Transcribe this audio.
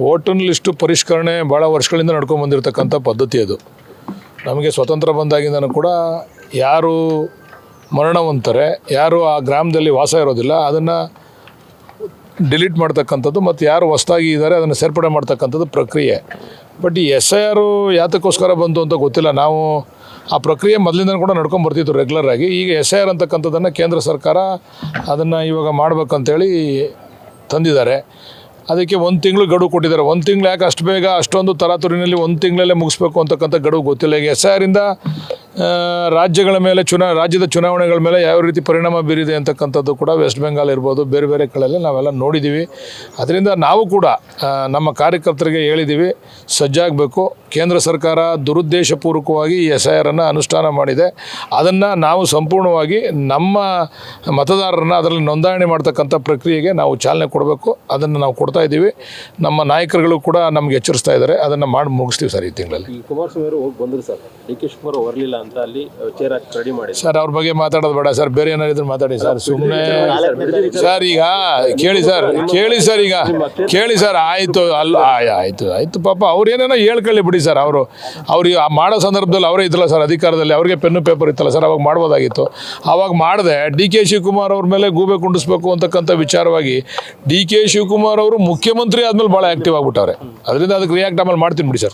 Voter list ಪರಿಷ್ಕರಣೆ ಭಾಳ ವರ್ಷಗಳಿಂದ ನಡ್ಕೊಂಡು ಬಂದಿರತಕ್ಕಂಥ ಪದ್ಧತಿ ಅದು. ನಮಗೆ ಸ್ವತಂತ್ರ ಬಂದಾಗಿಂದನೂ ಕೂಡ ಯಾರು ಮರಣವಂತಾರೆ, ಯಾರು ಆ ಗ್ರಾಮದಲ್ಲಿ ವಾಸ ಇರೋದಿಲ್ಲ, ಅದನ್ನು ಡಿಲೀಟ್ ಮಾಡ್ತಕ್ಕಂಥದ್ದು ಮತ್ತು ಯಾರು ಹೊಸದಾಗಿ ಇದ್ದಾರೆ ಅದನ್ನು ಸೇರ್ಪಡೆ ಮಾಡ್ತಕ್ಕಂಥದ್ದು ಪ್ರಕ್ರಿಯೆ. ಬಟ್ ಈ SIR ಯಾತಕ್ಕೋಸ್ಕರ ಬಂತು ಅಂತ ಗೊತ್ತಿಲ್ಲ. ನಾವು ಆ ಪ್ರಕ್ರಿಯೆ ಮೊದಲಿಂದ ಕೂಡ ನಡ್ಕೊಂಡು ಬರ್ತಿತ್ತು ರೆಗ್ಯುಲರಾಗಿ. ಈಗ SIR ಅಂತಕ್ಕಂಥದ್ದನ್ನು ಕೇಂದ್ರ ಸರ್ಕಾರ ಅದನ್ನು ಇವಾಗ ಮಾಡ್ಬೇಕಂತೇಳಿ ತಂದಿದ್ದಾರೆ. ಅದಕ್ಕೆ 1 ತಿಂಗಳು ಗಡುವು ಕೊಟ್ಟಿದ್ದಾರೆ. 1 ತಿಂಗಳು ಯಾಕೆ ಅಷ್ಟು ಬೇಗ ಅಷ್ಟೊಂದು ತರಾತುರಿನಲ್ಲಿ 1 ತಿಂಗಳಲ್ಲೇ ಮುಗಿಸ್ಬೇಕು ಅಂತಕ್ಕಂಥ ಗಡುವು ಗೊತ್ತಿಲ್ಲ. ಈಗ SIR ಇಂದ ರಾಜ್ಯಗಳ ಮೇಲೆ ರಾಜ್ಯದ ಚುನಾವಣೆಗಳ ಮೇಲೆ ಯಾವ ರೀತಿ ಪರಿಣಾಮ ಬೀರಿದೆ ಅಂತಕ್ಕಂಥದ್ದು ಕೂಡ ವೆಸ್ಟ್ ಬೆಂಗಾಲ್ ಇರ್ಬೋದು, ಬೇರೆ ಬೇರೆ ಕಡೆಯಲ್ಲಿ ನಾವೆಲ್ಲ ನೋಡಿದ್ದೀವಿ. ಅದರಿಂದ ನಾವು ಕೂಡ ನಮ್ಮ ಕಾರ್ಯಕರ್ತರಿಗೆ ಹೇಳಿದ್ದೀವಿ, ಸಜ್ಜಾಗಬೇಕು. ಕೇಂದ್ರ ಸರ್ಕಾರ ದುರುದ್ದೇಶಪೂರ್ವಕವಾಗಿ ಈ SIRನ್ನು ಅನುಷ್ಠಾನ ಮಾಡಿದೆ. ಅದನ್ನು ನಾವು ಸಂಪೂರ್ಣವಾಗಿ ನಮ್ಮ ಮತದಾರರನ್ನು ಅದರಲ್ಲಿ ನೋಂದಣಿ ಮಾಡ್ತಕ್ಕಂಥ ಪ್ರಕ್ರಿಯೆಗೆ ನಾವು ಚಾಲನೆ ಕೊಡಬೇಕು. ಅದನ್ನು ನಾವು ಕೊಡ್ತಾ ಇದ್ದೀವಿ. ನಮ್ಮ ನಾಯಕರುಗಳು ಕೂಡ ನಮ್ಗೆ ಎಚ್ಚರಿಸ್ತಾ ಇದ್ದಾರೆ. ಅದನ್ನು ಮಾಡಿ ಮುಗಿಸ್ತೀವಿ ಸರ್ ಈ ತಿಂಗಳಲ್ಲಿ. ಕುಮಾರಸ್ವಾಮಿ ಅವರು ಹೋಗಿ ಬಂದರು ಸರ್, DK ಶಿವಕುಮಾರ್ ಬರಲಿಲ್ಲ ಅಂತ ಅಲ್ಲಿ ಚೇರ್ ಹಾಕಿ ರೆಡಿ ಮಾಡಿ ಸರ್. ಅವ್ರ ಬಗ್ಗೆ ಮಾತಾಡೋದು ಬೇಡ ಸರ್, ಬೇರೆ ಏನಾದ್ರು ಮಾತಾಡಿ ಸರ್. ಸುಮ್ಮನೆ ಸರ್ ಈಗ ಕೇಳಿ ಸರ್ ಈಗ ಕೇಳಿ ಸರ್. ಆಯಿತು ಆಯಿತು ಪಾಪ ಅವ್ರು ಏನೇನೋ ಹೇಳ್ಕೊಳ್ಳಿ ಬಿಡಿ ಸರ್. ಅವ್ರಿಗೆ ಮಾಡೋ ಸಂದರ್ಭದಲ್ಲಿ ಅವರೇ ಇದ್ದಲ್ಲ ಸರ್ ಅಧಿಕಾರದಲ್ಲಿ, ಅವ್ರಿಗೆ ಪೆನ್ನು ಪೇಪರ್ ಇತ್ತಲ್ಲ ಸರ್, ಅವಾಗ ಮಾಡ್ಬೋದಾಗಿತ್ತು. ಆವಾಗ ಮಾಡಿದೆ. DK ಶಿವಕುಮಾರ್ ಅವ್ರ ಮೇಲೆ ಗೂಬೆ ಕುಂಡಿಸ್ಬೇಕು ಅಂತಕ್ಕಂಥ ವಿಚಾರವಾಗಿ DK ಶಿವಕುಮಾರ್ ಅವರು ಮುಖ್ಯಮಂತ್ರಿ ಆದಮೇಲೆ ಭಾಳ ಆ್ಯಕ್ಟಿವ್ ಆಗಿಬಿಟ್ಟವ್ರೆ. ಅದರಿಂದ ಅದಕ್ಕೆ ರಿಯಾಕ್ಟ್ ಆಮೇಲೆ ಮಾಡ್ತೀನಿ ಬಿಡಿ ಸರ್.